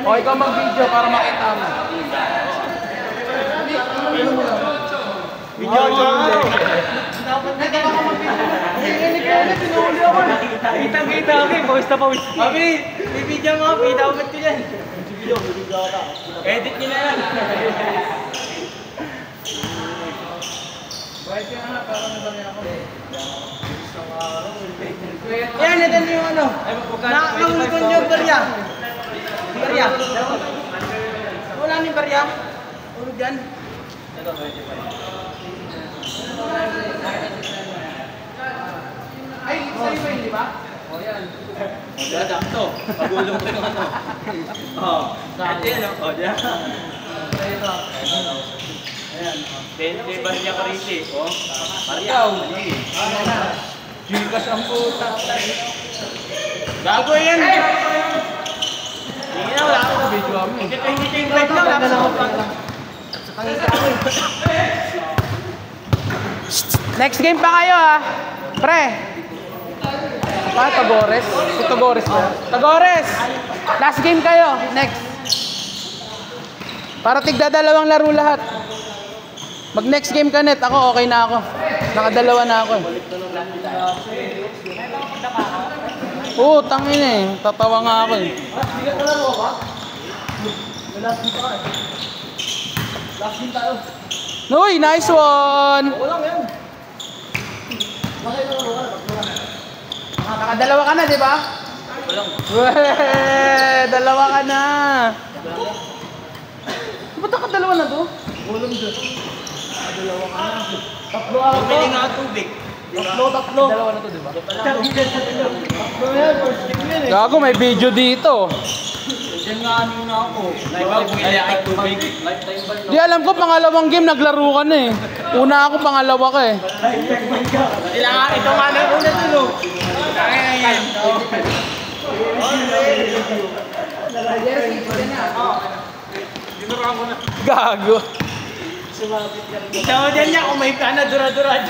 O, ikaw mag-video para makita mo. Video mo ako. Dapat na ka mag-video. Hindi ka ulit, pinuli ako. Kitang-kita ako eh, pawis na pawis. Mami, may video mo, pinaugat ko yan. Edit nyo na yan. Kahit ka nga, parang nabali ako. Yan, ito yung ano. Nakakahulukon yung barya. Barya. Wala ni barya. Ulog yan. Ito, 25. Ay, sa'yo ba yun, di ba? O, yan. O, dyan, to. Pagulong ko yung ano. O, ito yan, o, dyan. Ito. Ayan. Hindi ba niya karisi? O, Mariaw. Ayan na. Gigas ang puta. Gago yan. Hindi na, wala ako sa video mo. Hindi yung live lang. Wala ako sa next game pa kayo ha. Pre. Pa, Tagores? Si Tagores ba? Tagores! Last game kayo. Next. Para tigda dalawang laro lahat. Mag next game ka net. Ako okay na ako. Nakadalawa na ako eh. Oo, tangin eh. Tatawa nga ako eh. Last game tayo. Uy, nice one! Walang yan. Nakadalawa ka na, di ba? Walang. Weh, dalawa ka na. Ba't nakadalawa na to? Walang dyan. Nakadalawa ka na. Tatlo ako. Pumili nga tubig. Tatlo. Dalawa na to, di ba? Tatlo yan, first game yan eh. Gago, may video dito. Diyan nga ano na ako. Di alam ko, pangalawang game naglaro ka na eh. Una ako, pangalawa ka eh. Ito nga na una tulog. Gago. Ikaw dyan niya, kung may plana, dura-dura.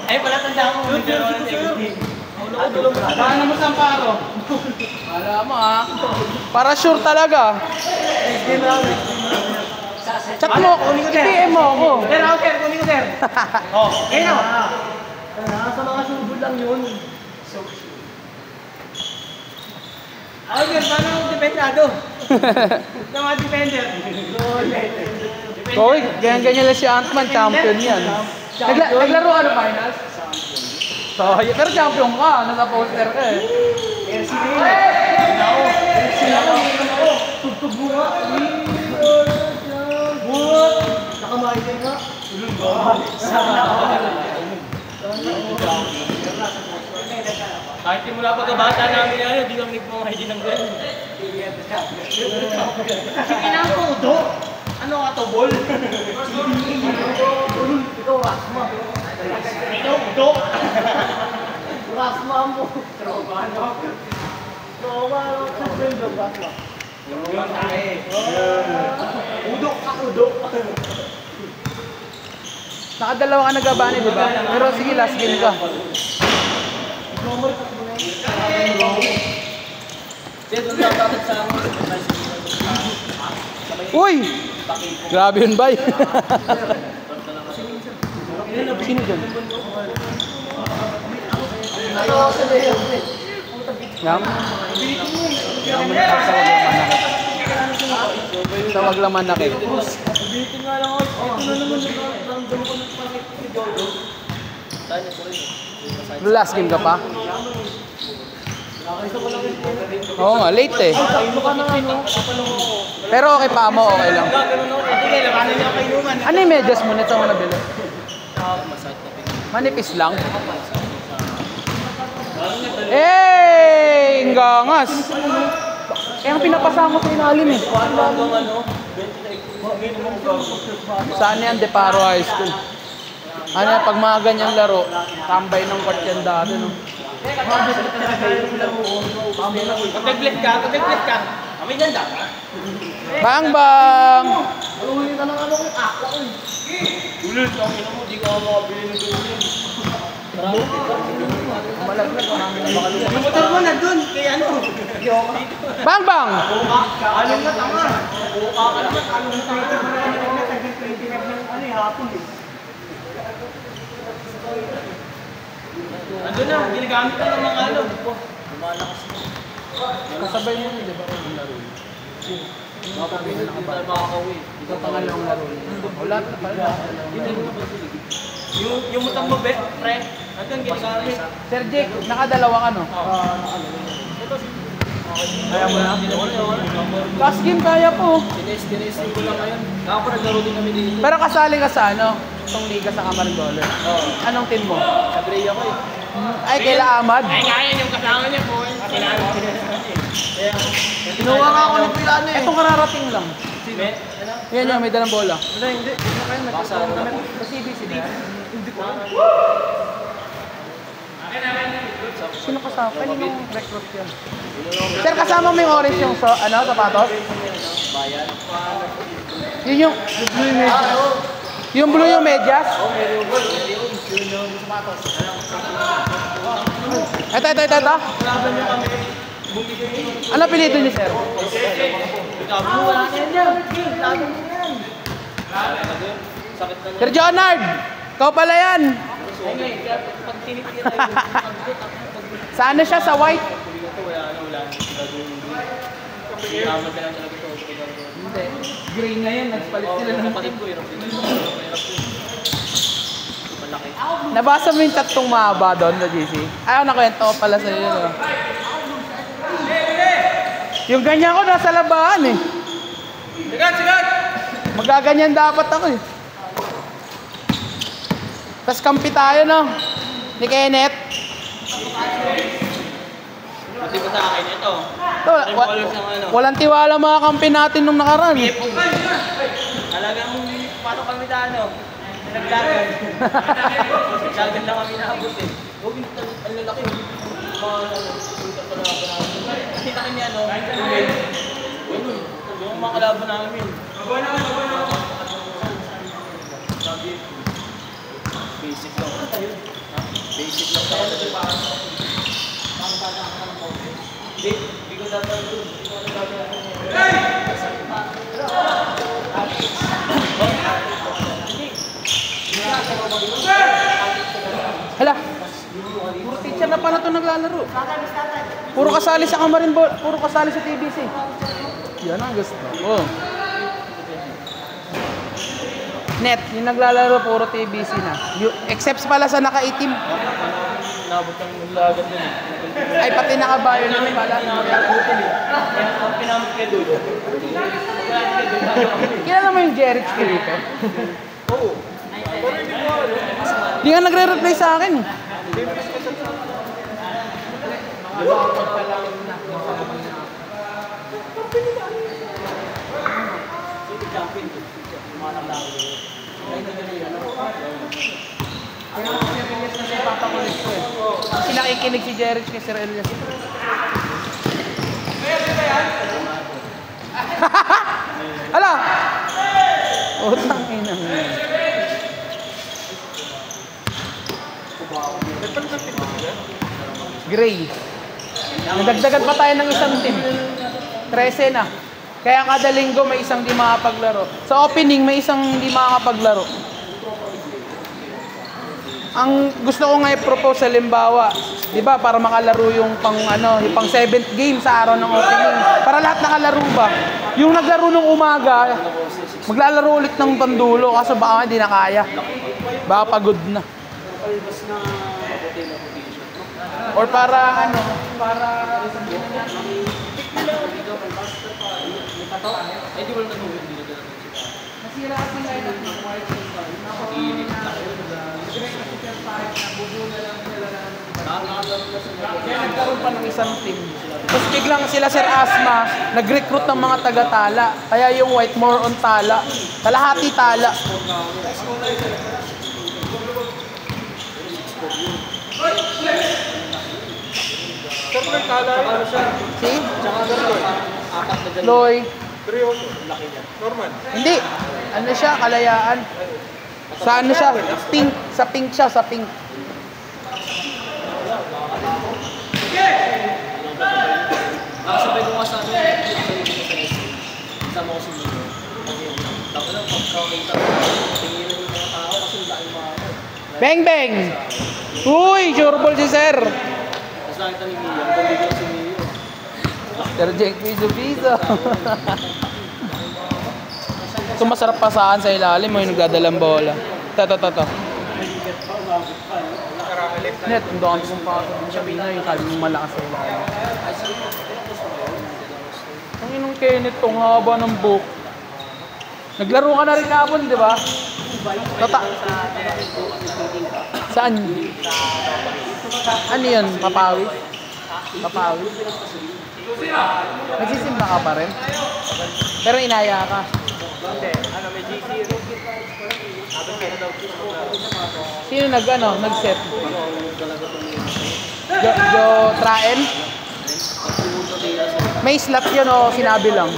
Ay, pala tanda ko. Paano mo Samparo? Wala mo ha. Para sure talaga. Check mo, PM mo ako. Sir, ako sir, kunin ko sir. Eh no. Sa mga subod lang yun. Ako sir, paano ako dependado? Sa mga defender. Hoy, ganyan-ganyan lang si Ant-Man, champion yan. Naglaro ka ng finals? So, pero champion ka, nasa poster ka eh. Tugtog mo nga. Nakamahin ka. Kahit mula pagkabata namin yan, hindi kami nagpamahin ng gano'n. Sige na ang todo. Ano ka to, bol? Ikaw, Rasma. Ikaw, udo. Rasma mo. Trauma mo. Trauma mo. Rasma. Udo ka, udo. Nakadalawa ka nagabani, di ba? Pero sige, last game ka. Uy! Grabe yun, bay. Sino dyan? Yam? Sa maglaman na kayo. Last game ka pa? Oo nga, late eh. Pero okay pa mo, okay lang. Ano yung medyas mo nito mo nabili? Manipis lang. Eh, gangas. Kaya ang pinapasama sa ilalim eh. Saan yan? Deparo High School. Ano yan, pag mga ganyang laro, tambay ng court yan dati, no? Pag-bless ka, pag-bless ka. Kami dyan dapat. Bang bang! Maluhin ka ng ano kung akla ko eh. Ulit, ang ina mo, di ka makabili ng gano'n. Malaglag. Yung motor mo nandun, kaya ano? Bang bang! Along na tama. Along na 20 ano eh, hapon eh. Andun na, ginagamit na ng mga ano. Kasabay mo yun, di ba? Ang laro. Makapagpinit, hindi tayo makakauwi. Ito pangalawang laro. Wala na pala. Yung motor mo, pre, andun ginagamit. Sir Jake, nakadalawang ano? Kaya mo na? Last game kaya po. Tinesting ko lang ngayon. Ako naglaro din kami dito. Pero kasali ka sa ano? Itong liga sa Camarines Dollar. Oo. Anong team mo? Sa Gray ako eh. Ay, kaila Ahmad. Ay, kaya yung kasama niya po. Kaya, Kinuha nga ako ng pila eh. Itong kararating lang. Sino? Ano? Yan yan, may dalang bola. Wala, hindi. Ano kayo? Nagkasama namin. Sa CBCD. Hindi ko. Sino kasama? Kaninong recruit yun? Sir, kasama mo yung orange yung sapatos? Bayan. Yun yung blue yung medyas? Yung blue yung medyas? Oo, meron yung sapatos. Ito. Laban niyo kami. Ano apelido niyo, sir? Wala na yan. Laban niyo yan. Sakit na Sir Jonard! Ikaw pala yan! Ay ngayon, pag tinitira yun, Sa ano siya? Sa white? wala na. Naman ka lang talaga ito. Hindi. Gray ngayon. Nagpalit sila ng Kapatid ko, hirap din. Malaki. Nabasa mo yung tatlong mahaba doon na GC? Ayaw, nakwento ko pala sa'yo yun. Oh. Yung ganyan ko nasa labahan eh. Sigat! Magaganyan dapat ako eh. Tapos kampi tayo no? Ni Kenneth. Hindi ko sa akin ito. Ito, walang tiwala mga kampi natin nung nakaraan. Talagang paano kami na ano? Naglagan. Naglagan lang kami naabot eh. Huwag yung ang lalaki. Nakita kami niya ano? Yung mga kalaban namin. Basic lang. Basic lang tayo. Hindi ko dapat doon. Hala. Puro teacher na pala ito naglalaro. Puro kasali sa Camarines Ball. Puro kasali sa TBC. Yan ang gusto ko. Net, yung naglalaro puro TBC na. Except pala sa naka-itim. Nabot ang lagat din. Ay, pati nakabayo na pala. Ang pinamit kayo doon. Kilala mo yung Jerix Felipe? Oo. Hindi nga nagre-reply sa akin. Kasi nakikinig si Jerix kay Sir Elias. Hala! Utang ina mo. Gray. Nadagdagan pa tayo ng isang team. 13 na. Kaya kada linggo may isang di makapaglaro. Sa opening may isang di makakapaglaro. Ang gusto ko nga i-propose sa limbawa, di ba, para makalaro yung pang 7th game sa araw ng opening. Para lahat nakalaro ba? Yung naglaro ng umaga, maglalaro ulit ng pandulo kasi baka hindi na kaya. Baka pagod na. Or para Ay, di wala natulog dito. Nasira kasi lineup ng White Kaya nagkaroon pa ng isang team. Tapos biglang sila Sir Asma, nag-recruit ng mga taga-tala. Kaya yung White more on tala. Kalahati tala. Sir, may kala ano siya? See? Tsaka gano'n. Apat na dyan. Loy. Laki niya. Normal. Hindi. Ano siya? Kalayaan. Sa ano siya? Pink. Sa pink siya. Sa pink. Nakasabay ko nga sa ano, kasama ko si Nino. Tapos lang, pagkakita ko, tingilan yung mga tao kasi dahil mga ako. Bang bang! Uy, sure ball si sir. Tapos nakita ni Mio, ang gabi ko si Mio. Sir Jake, piso-piso. Ito masarap pasaan sa ilalim, may nagdadalang bola. Ito. Net, ang dami kong pasok ng Sabina, yung sabi mong malakas sa ilalim. Ang inong Kenneth, tong haba ng book. Naglaro ka na rin kapon, di ba? Saan? Ano yun? Papawi? Papawi? Nagsisimba ka pa rin? Pero inaya ka. Hindi, ano, may GC. Sabi ko daw, Sino nag-set? Jo Traen? May slap yun o sinabi lang?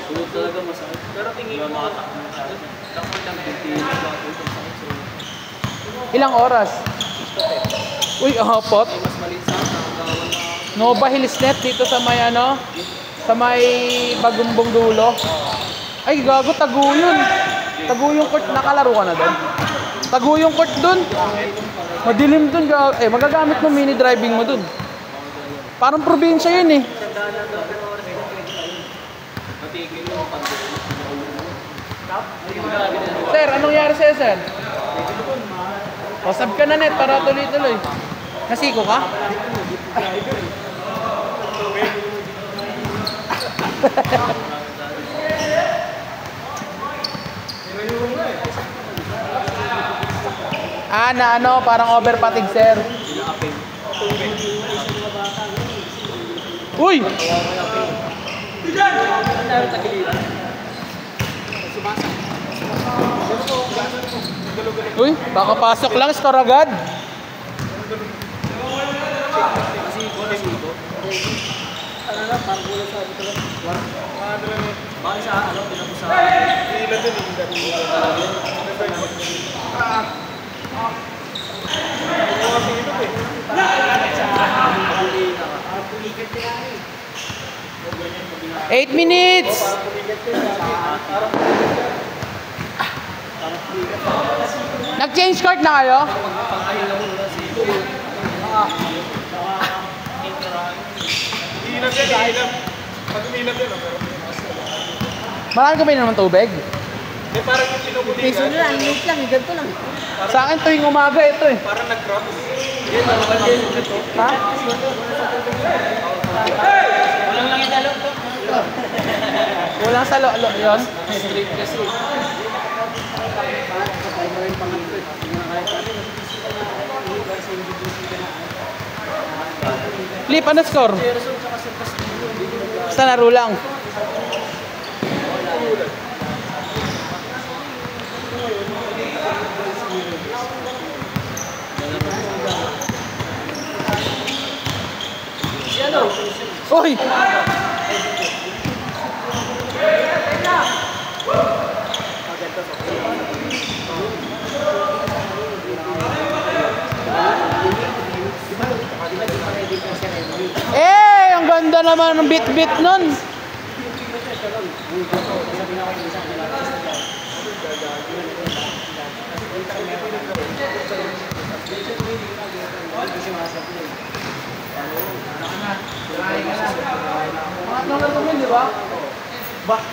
Tulog talaga masakit. Pero tingin ko Ilang oras? Uy, apat. mas maliit sa akin. Nova Hills Net dito sa may ano? Sa may Bagumbong Dulo. Ay, gago, Taguyon. Taguyong court, nakalaro ka na doon? Taguyong court doon. Madilim doon. Magagamit mo mini driving mo doon. Parang probinsya yun eh. Sir, anong nangyari sa'yo, sir? Pasab ka na net para tuloy-tuloy. Nasiko ka? Na ano, parang overpatig, sir. Uy! Uy, baka pasok lang, score agad. Eight minutes. Nag-change court na kayo? Marami ka ba naman tubig? Parang yung pinubuligan. Piso na lang, late lang, ganito lang. Sa akin tuwing umaga ito eh. Parang nag-drop. Ha? Walang lang yung dalo. Walang sa lo yun? Straight kasi. Flip, ano score? Basta laro lang. Uy! Ang ganda naman ng bit-bit nun. Tatlong laro yun, di ba?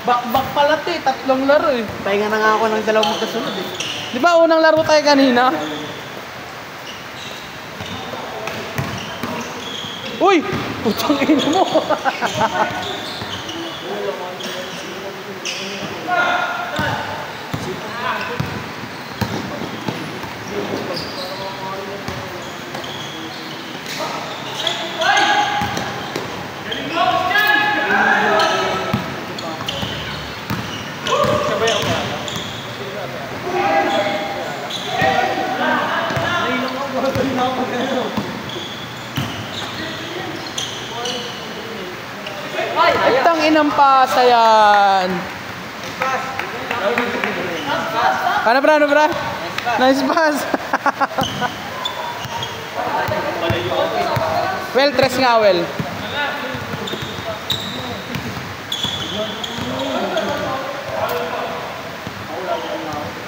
Bak pala ito eh, tatlong laro eh. Pahinga na nga ako ng dalawang magkasunod eh. Di ba unang laro tayo kanina? Uy! Putang ina mo! Itang inang pasa yan. Ano bra? Nice pass. Well, tres nga, well.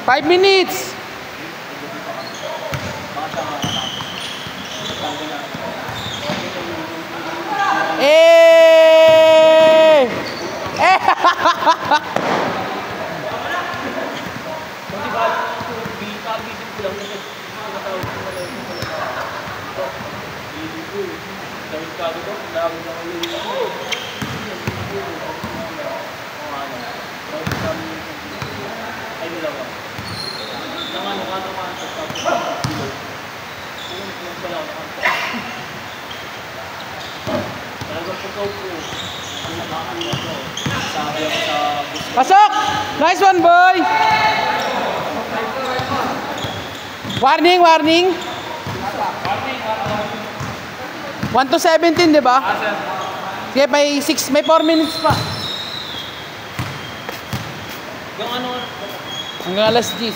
Five minutes! Eh! Eh! Pasok! Nice one, boy! Warning, warning! 1 to 17, di ba? Sige, may 4 minutes pa. Yung ano, Hanggang alas 10.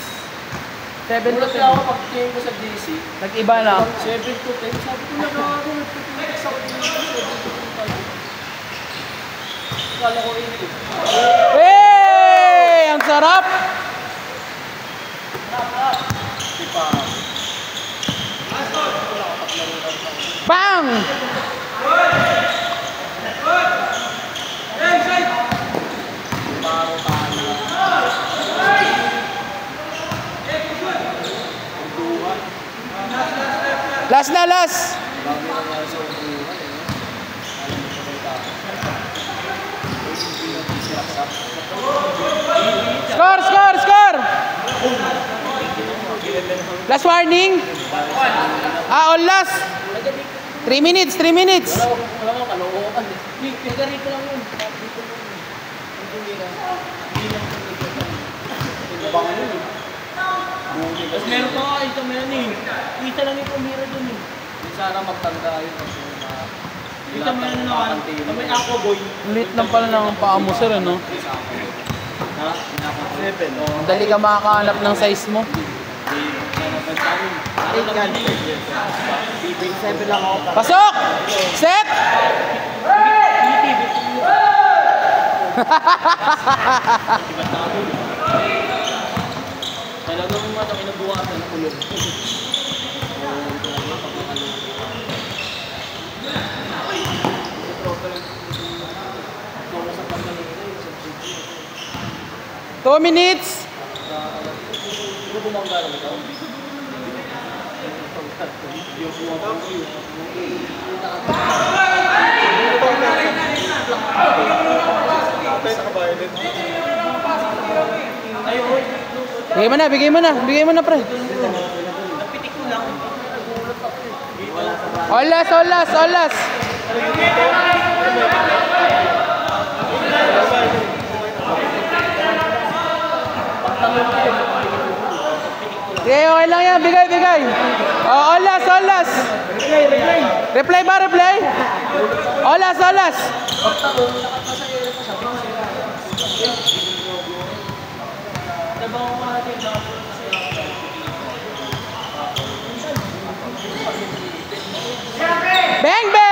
7 to 10. ako pag-tingin ko sa DC, Nag-iba na. 7 to 10, sabi ko na ako, nagpipinix ako dito, 7 to 10 pala. Kala ko hindi. Hey! Ang sarap! Diba? Bang! Last na, last! Score, score, score! Last warning. All last. 3 minutes, 3 minutes. Wala ko kalookan. Pinagari ko lang yun. Tapos meron pa nga, isa meron eh. Isa lang yung pumira dun eh. Sana magtanda yun kasi kita mo yun naman. May ako boy. Lit lang pala ng paa mo, sir, ano? Ha? 7. Ang dali ka makakahanap ng size mo. 7 lang ako. Pasok! Set! Talagang matang inabukasan na kulog. Two minutes. Bigay mo na, bigay mo na, pre. Olas, olas, olas. Okay lang yan, bigay, bigay. Oh, olas, olas. Reply ba, reply? Olas, olas. Bang, bang!